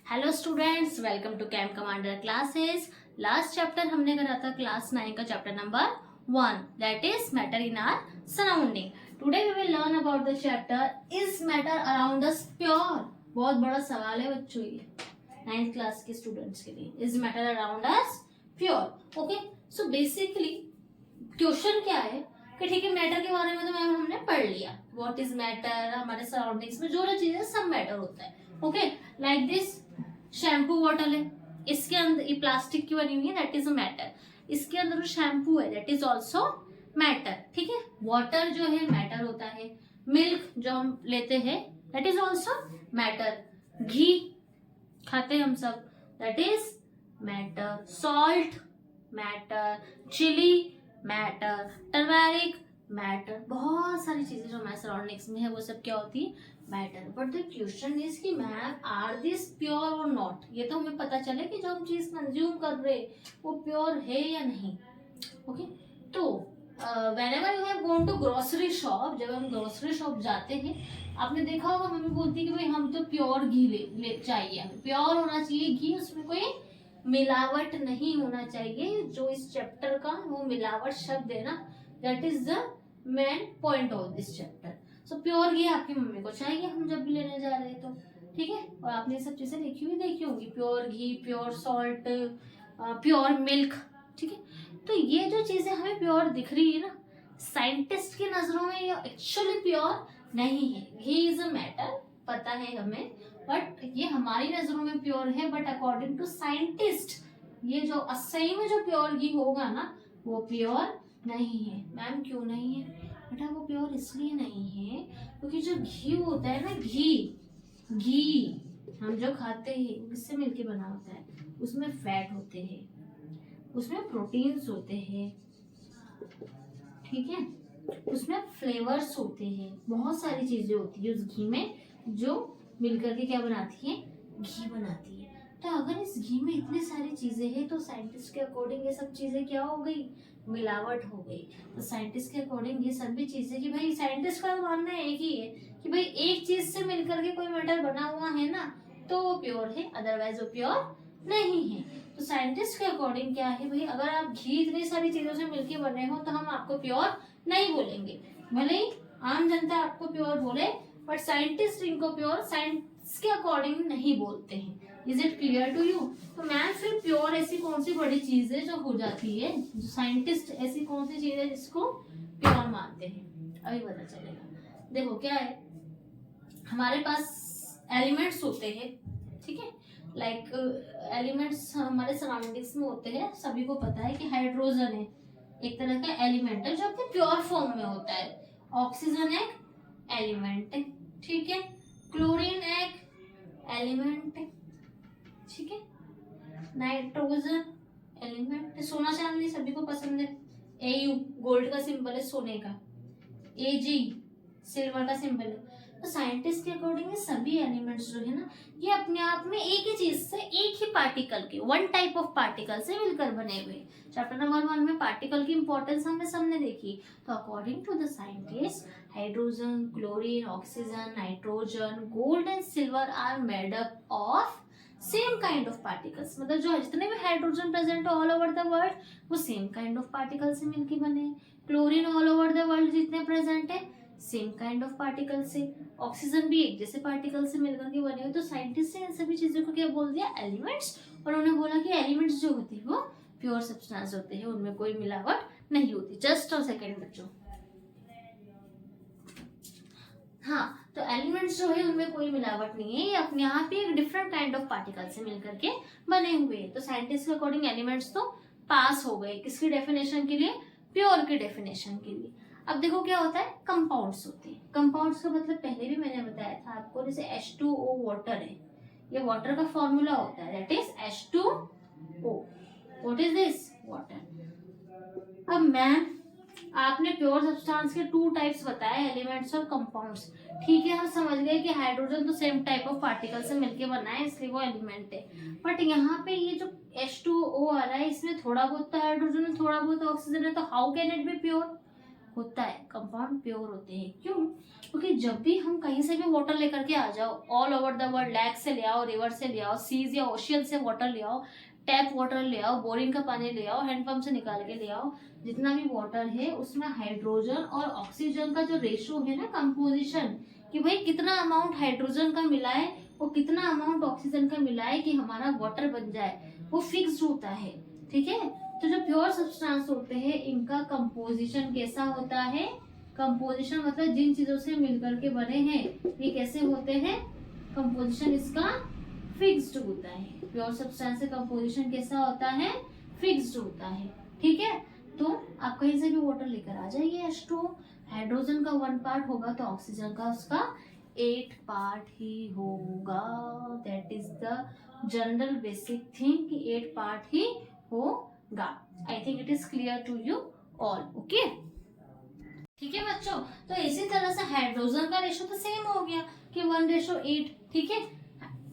Hello students, welcome to Cam Commander classes. Last chapter हमने करा था क्लास 9 का chapter number 1, that is matter in our surrounding. Today we will learn about the chapter is matter around us pure. बहुत बड़ा सवाल है बच्चों, ये 9th क्लास के स्टूडेंट्स के लिए। Is matter around us pure? Okay, so basically question क्या है कि ठीक है, मैटर के बारे में तो मैम हमने पढ़ लिया। व्हाट इज मैटर, हमारे सराउंडिंग्स में जो जो चीजें सब मैटर होता है। Okay, like this shampoo bottle है, इसके अंदर ये प्लास्टिक की बनी हुई है, दैट इज अ मैटर। इसके अंदर जो शैम्पू है दैट इज ऑल्सो मैटर। ठीक है, वाटर जो है मैटर होता है। मिल्क जो हम लेते हैं दैट इज ऑल्सो मैटर। घी खाते हैं हम सब, that is matter. Salt matter, chilli matter, turmeric matter. बहुत सारी चीजें जो हमारे सराउंडिंग्स में है वो सब क्या होती है, matter. But the question is कि मैम आर दिस प्योर और नॉट। ये तो हमें पता चले कि जो हम चीज कंज्यूम कर रहे वो प्योर है या नहीं। ओके, तो whenever you have gone to grocery shop, जब हम ग्रोसरी शॉप जाते हैं, आपने देखा होगा मम्मी बोलती है कि भाई हम तो प्योर घी ले चाहिए, हमें प्योर होना चाहिए घी, उसमें कोई मिलावट नहीं होना चाहिए। जो इस चैप्टर का वो मिलावट शब्द है ना, that is the main point of this chapter. So pure घी आपकी मम्मी को चाहिए हम जब भी लेने जा रहे हैं तो। ठीक है, और आपने ये सब चीजें लिखी हुई देखी होंगी, प्योर घी, प्योर सॉल्ट, प्योर मिल्क। ठीक है, तो ये जो चीजें हमें प्योर दिख रही है ना, साइंटिस्ट की नजरों में ये एक्चुअली प्योर नहीं है। घी इज अ मैटर, पता है हमें, बट ये हमारी नजरों में प्योर है, बट अकॉर्डिंग टू साइंटिस्ट ये जो सही में जो प्योर घी होगा ना वो प्योर नहीं है। मैम क्यों नहीं है बेटा? वो प्योर इसलिए नहीं है क्योंकि जो घी होता है ना, घी हम जो खाते हैं वो किससे मिलके बना होता है? उसमें फैट होते हैं, उसमें प्रोटीन्स होते हैं, ठीक है, उसमें फ्लेवर्स होते हैं, बहुत सारी चीजें होती है उस घी में जो मिलकर के क्या बनाती है, घी बनाती है। तो अगर इस घी में इतनी सारी चीजें हैं तो साइंटिस्ट के अकॉर्डिंग ये सब चीजें क्या हो गई, मिलावट हो गई। तो साइंटिस्ट के अकॉर्डिंग ये सभी चीजें कि भाई साइंटिस्ट का मानना एक ही है कि भाई एक चीज से मिलकर के कोई मेटल बना हुआ है ना तो वो प्योर है, अदरवाइज वो प्योर नहीं है। तो साइंटिस्ट के अकॉर्डिंग क्या है भाई, अगर आप घी इतनी सारी चीजों से मिलके बने हो तो हम आपको प्योर नहीं बोलेंगे। भले ही आम जनता आपको प्योर बोले, बट साइंटिस्ट इनको प्योर साइंस के अकॉर्डिंग नहीं बोलते हैं। Is it clear to you? तो मैम फिर प्योर ऐसी कौन सी बड़ी चीज है जो हो जाती है, जो साइंटिस्ट ऐसी कौन सी चीज है जिसको प्योर मानते हैं, अभी पता चलेगा। देखो क्या है, हमारे पास एलिमेंट्स होते हैं, ठीक है, लाइक एलिमेंट्स हमारे सराउंडिंग्स में होते हैं। सभी को पता है कि हाइड्रोजन है एक तरह का एलिमेंट है जो अपने प्योर फॉर्म में होता है। ऑक्सीजन एक एलिमेंट है, ठीक है, क्लोरीन एक एलिमेंट है, ठीक है, नाइट्रोजन एलिमेंट है। सोना चांदी सभी को पसंद है, एयू गोल्ड का सिंबल है सोने का, एजी सिल्वर का सिंबल है। तो साइंटिस्ट के अकॉर्डिंग सभी एलिमेंट्स जो है ना ये अपने आप में एक ही चीज से, एक ही पार्टिकल के, वन टाइप ऑफ पार्टिकल से मिलकर बने हुए। चैप्टर नंबर 1 में पार्टिकल की इंपॉर्टेंस हमने सबने देखी। तो according to the scientist hydrogen, chlorine, oxygen, nitrogen, gold and silver are made up of same kind of particles. मतलब जो जितने भी हाइड्रोजन प्रेजेंट है ऑल ओवर द वर्ल्ड वो सेम काइंड ऑफ पार्टिकल से मिलके बने। Chlorine all over the world जितने प्रेजेंट है सेम काइंड ऑफ पार्टिकल से, ऑक्सीजन भी एक जैसे पार्टिकल से मिलकर के बने हुए। तो साइंटिस्ट ने इन सभी चीजों को क्या बोल दिया, एलिमेंट्स। और उन्होंने बोला कि एलिमेंट्स जो होते हैं वो प्योर सब्सटेंस होते हैं, उनमें कोई मिलावट नहीं होती। जस्ट अ सेकेंड बच्चों, हाँ, तो एलिमेंट्स जो है उनमें कोई मिलावट नहीं है, ये अपने आप ही एक डिफरेंट काइंड ऑफ पार्टिकल से मिलकर के बने हुए हैं। तो साइंटिस्ट के अकॉर्डिंग एलिमेंट्स तो पास हो गए किसकी डेफिनेशन के लिए, प्योर की डेफिनेशन के लिए। अब देखो क्या होता है, कंपाउंड्स होते हैं। कंपाउंड्स का मतलब पहले भी मैंने बताया था आपको, जैसे H2O वाटर है, ये वाटर का फॉर्मूला होता है, that is H2O। What is this, water. अब मैम आपने प्योर सब्सटेंस के 2 टाइप्स बताए, एलिमेंट्स और कंपाउंड्स। ठीक है, हम समझ गए कि हाइड्रोजन तो सेम टाइप ऑफ पार्टिकल से मिलके बना है इसलिए वो एलिमेंट है। बट यहाँ पे ये जो H2O आ रहा है इसमें थोड़ा बहुत तो हाइड्रोजन है, थोड़ा बहुत ऑक्सीजन है, तो how can it be pure? होता है, कंपाउंड प्योर होते हैं। क्यों? क्योंकि जब भी हम कहीं से भी वाटर लेकर के आ जाओ, all over the world, lake से ले आओ, रिवर से ले आओ, सीज या ओशियन से वाटर ले आओ, टैप वाटर ले आओ, बोरिंग का पानी ले आओ, हैंडपंप से निकाल के ले आओ, जितना भी वाटर है उसमें हाइड्रोजन और ऑक्सीजन का जो रेशो है ना, कंपोजिशन, कि भाई कितना अमाउंट हाइड्रोजन का मिला है और कितना अमाउंट ऑक्सीजन का मिला है कि हमारा वाटर बन जाए, वो फिक्स्ड होता है। ठीक है, तो जो प्योर सब्सटेंस होते हैं इनका कंपोजिशन कैसा होता है? कंपोजिशन मतलब जिन चीजों से मिलकर के बने हैं ये कैसे होते हैं? कंपोजिशन इसका फिक्स्ड होता है। प्योर सब्सटेंस का कंपोजिशन कैसा होता है? फिक्स्ड होता है। ठीक है, तो आप कहीं से भी वाटर लेकर आ जाइए, H2O, हाइड्रोजन का 1 पार्ट होगा तो ऑक्सीजन का उसका 8 पार्ट ही होगा। That is the general basic thing कि 8 पार्ट ही होगा। I think it is clear to you all. Okay, ठीक है बच्चों, तो इसी तरह से हाइड्रोजन का रेशो तो सेम हो गया कि 1:8। ठीक है,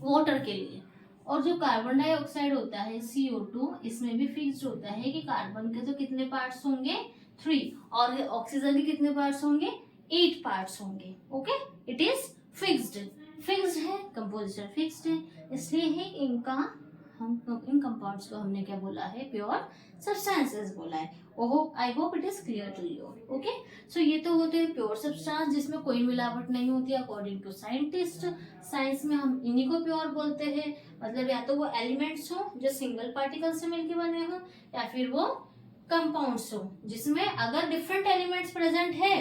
वाटर के लिए। और जो कार्बन डाइऑक्साइड होता है CO2, इसमें भी फिक्स्ड होता है कि कार्बन के तो कितने पार्ट्स होंगे? 3, और ऑक्सीजन के कितने पार्ट्स होंगे? 8 पार्ट्स होंगे। ओके, इट इज फिक्स्ड है, कंपोजिशन फिक्स्ड है, इसलिए ही इनका इन कंपाउंड्स को हमने क्या बोला है? प्योर सब्सटेंसेस बोला है। I hope it is clear to you. Okay, so ये तो होते हैं प्योर सब्सटेंस जिसमें कोई मिलावट नहीं होती अकॉर्डिंग टू साइंटिस्ट। साइंस में हम इन्हीं को प्योर बोलते हैं, मतलब या तो वो एलिमेंट्स हो जो सिंगल पार्टिकल से मिलकर बने हो, या फिर वो कंपाउंड्स हो जिसमें अगर डिफरेंट एलिमेंट्स प्रेजेंट है,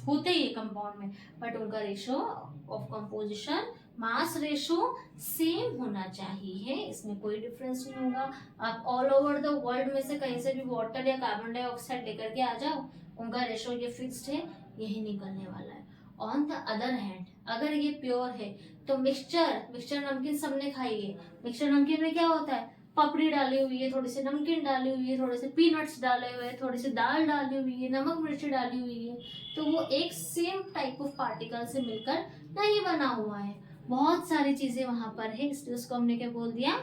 होते ही कंपाउंड में, बट उनका ratio of composition, mass ratio same होना चाहिए, इसमें कोई डिफरेंस नहीं होगा। आप ऑल ओवर द वर्ल्ड में से कहीं से भी वाटर या कार्बन डाइऑक्साइड लेकर के आ जाओ, उनका रेशो ये फिक्स्ड है, यही निकलने वाला है। ऑन द अदर हैंड, अगर ये प्योर है तो मिक्सचर नमकीन सबने खाई है। मिक्सचर नमकीन में क्या होता है? पपड़ी डाली हुई है, थोड़ी सी नमकीन डाली हुई है, थोड़े से पीनट्स डाले हुए हैं, थोड़ी सी दाल डाली हुई है, नमक मिर्ची डाली हुई है, तो वो एक सेम टाइप ऑफ पार्टिकल से मिलकर नहीं बना हुआ है, बहुत सारी चीजें वहां पर है, इसलिए उसको हमने क्या बोल दिया?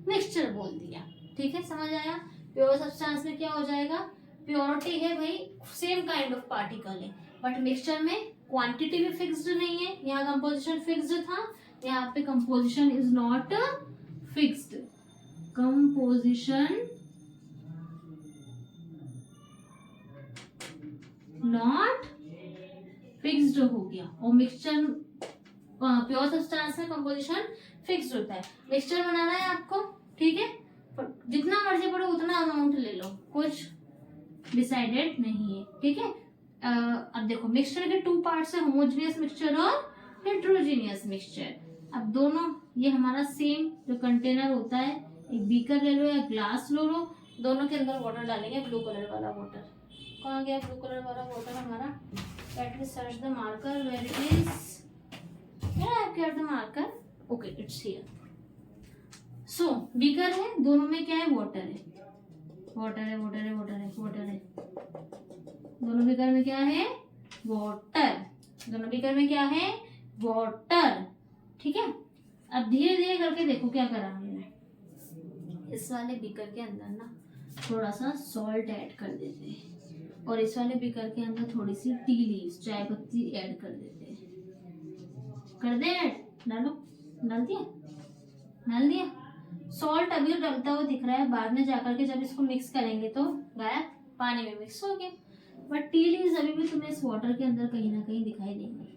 मिक्सचर बोल दिया। ठीक है, समझ आया? प्योर सब्सटेंस में क्या हो जाएगा? प्योरिटी है भाई, सेम काइंड ऑफ पार्टिकल है, बट मिक्सचर में क्वांटिटी भी फिक्स्ड नहीं है। यहाँ कंपोजिशन फिक्स्ड था, यहाँ पे composition is not fixed. Composition not fixed हो गया, और मिक्सचर प्योर सब्सटेंस में कंपोजिशन फिक्स्ड होता है। मिक्सचर बनाना है आपको, ठीक है, जितना मर्जी पड़ो उतना अमाउंट ले लो, कुछ डिसाइडेड नहीं है। ठीक है, अब देखो मिक्सचर के 2 पार्ट्स है, होमोजेनियस मिक्सचर और हेट्रोजीनियस मिक्सचर। अब दोनों, ये हमारा सेम जो कंटेनर होता है, एक बीकर ले लो या ग्लास लो, दोनों के अंदर वाटर डालेंगे, ब्लू कलर वाला वाटर। कहाँ गया ब्लू कलर वाला वाटर हमारा? Let me search the marker, where it is? Yeah, I've kept the marker. Okay, it's here. So, beaker है, दोनों में क्या है? वाटर है, वाटर है, वाटर है, वाटर है, वाटर है। दोनों बीकर में क्या है? वाटर। दोनों बीकर में क्या है? वाटर। ठीक है, अब धीरे धीरे करके देखो क्या करा हमने। इस वाले बीकर के अंदर ना थोड़ा सा सॉल्ट ऐड कर देते हैं, और इस वाले बीकर के अंदर थोड़ी सी टी लीव्स, चाय पत्ती ऐड कर देते हैं। कर दे ऐड? डालो, डाल दिया, डाल दिया। सॉल्ट अभी डलता हुआ दिख रहा है, बाद में जाकर के जब इसको मिक्स करेंगे तो गायब, पानी में मिक्स हो गया। बट टी लीव्स अभी भी तुम्हें इस वाटर के अंदर कहीं ना कहीं दिखाई देंगी,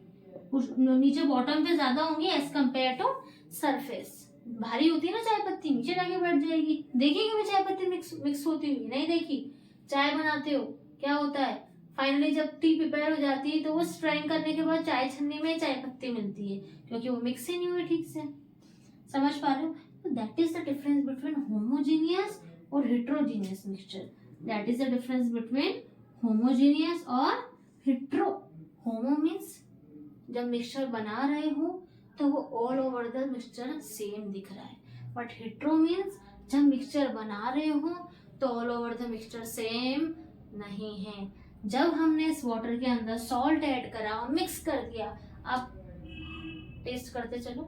कुछ नीचे बॉटम पे ज्यादा होंगी एज कम्पेयर टू सरफेस। भारी होती है ना चाय पत्ती, नीचे जाके बैठ जाएगी। देखी कभी चाय पत्ती मिक्स होती हुई? नहीं देखी। चाय बनाते हो क्या होता है? फाइनली जब टी प्रिपेयर हो जाती है तो वो स्ट्रेन करने के बाद चाय छन्नी में चाय पत्ती मिलती है, क्योंकि वो मिक्स ही नहीं हुई ठीक से। समझ पा रहे हो? तो that is the difference between homogeneous और heterogeneous mixture. That is the difference between homogeneous और हेट्रो। होमो मीन्स जब मिक्सचर बना रहे हो तो वो all over the mixture same दिख रहा है, बट हेट्रो मीन्स जब मिक्सचर बना रहे हो तो all over the mixture same नहीं है। जब हमने इस वाटर के अंदर सॉल्ट ऐड करा और मिक्स कर दिया, आप टेस्ट करते चलो,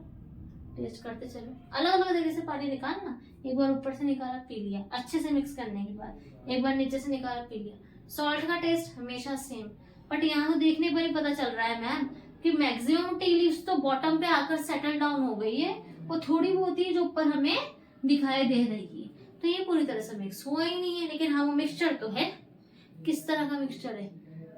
टेस्ट करते चलो। अलग अलग जगह से पानी निकालना, एक बार ऊपर से निकाला पी लिया, अच्छे से मिक्स करने के बाद एक बार नीचे से निकाला पी लिया। सॉल्ट का टेस्ट हमेशा सेम, बट यहाँ तो देखने पर ही पता चल रहा है मैम कि मैक्सिमम टी लीव्स तो बॉटम पे आकर सेटल डाउन हो गई है, वो थोड़ी बहुत ही जो ऊपर हमें दिखाई दे रही है, तो ये पूरी तरह से मिक्स हुआ ही नहीं है। लेकिन हाँ वो मिक्सचर तो है। किस तरह का मिक्सचर है?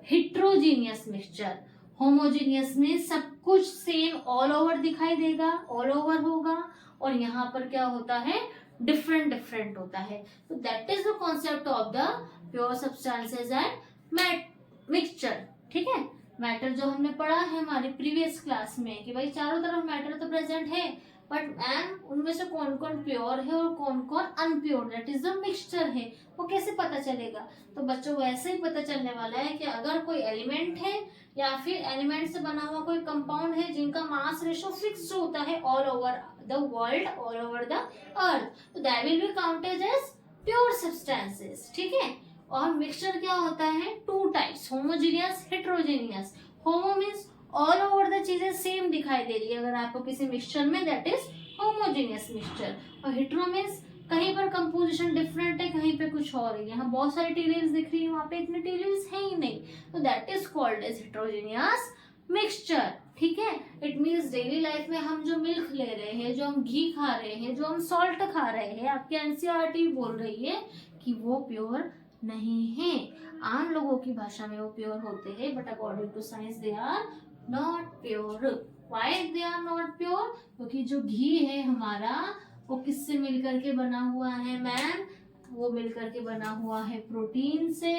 Heterogeneous mixture. होमोजीनियस में सब कुछ सेम ऑल ओवर दिखाई देगा, ऑल ओवर होगा, और यहाँ पर क्या होता है? डिफरेंट डिफरेंट होता है। तो that is the concept of the pure substances and mixture. ठीक है, मैटर जो हमने पढ़ा है हमारी प्रीवियस क्लास में कि भाई चारों तरफ मैटर तो प्रेजेंट है, बट मैम उनमें से कौन कौन प्योर है और कौन कौन unpure, that is the mixture है, वो कैसे पता चलेगा? तो बच्चों को ऐसे ही पता चलने वाला है कि अगर कोई एलिमेंट है या फिर एलिमेंट से बना हुआ कोई कंपाउंड है जिनका मास रेशो फिक्स्ड होता है all over the world, all over the earth, तो that will be counted as pure substances. ठीक है, और मिक्सचर क्या होता है? Two types, homogeneous, heterogeneous. Homo means all over the चीजें सेम दिखाई दे रही है अगर आपको किसी मिक्सचर में, दैट इज होमोजीनियस मिक्सचर। और हेट्रो मीन्स कहीं पर कंपोजिशन डिफरेंट है, कहीं पे कुछ और है। यहाँ बहुत सारी टी लीव्स दिख रही है, वहां पे इतनी टी लीव्स है ही नहीं, तो that is called as heterogeneous mixture. ठीक है, इट मीन्स डेली लाइफ में हम जो मिल्क ले रहे हैं, जो हम घी खा रहे हैं, जो हम सॉल्ट खा रहे हैं, आपके एनसीईआरटी बोल रही है कि वो प्योर नहीं है। आम लोगों की भाषा में वो प्योर होते हैं, but according to science they are not pure. Why they are not pure? क्योंकि जो घी है हमारा वो किससे मिलकर के बना हुआ है मैम? वो मिलकर के बना हुआ है प्रोटीन से।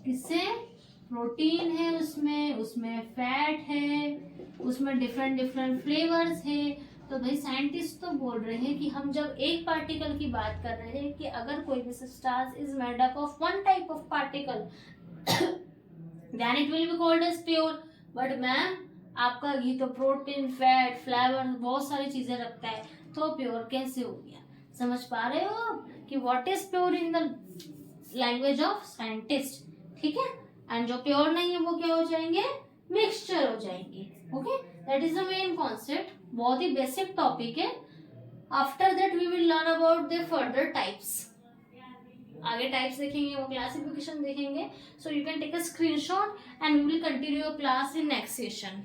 किससे? प्रोटीन है उसमें फैट है, उसमें डिफरेंट डिफरेंट फ्लेवर्स है। तो भाई साइंटिस्ट तो बोल रहे हैं कि हम जब एक पार्टिकल की बात कर रहे हैं कि अगर कोई भी substance is made up of one type of particle then it will be called as pure. But ma'am आपका घी तो प्रोटीन, फैट, फ्लेवर बहुत सारी चीजें रखता है, तो प्योर कैसे हो गया? समझ पा रहे हो आप कि what is pure in the language of scientist? ठीक है, एंड जो प्योर नहीं है वो क्या हो जाएंगे? मिक्सचर हो जाएंगे। Okay, that is the main concept. बहुत ही बेसिक टॉपिक है। After that we will learn about the further types. आगे टाइप्स देखेंगे, वो क्लासिफिकेशन देखेंगे। So you can take a screenshot and we will continue your class in next session.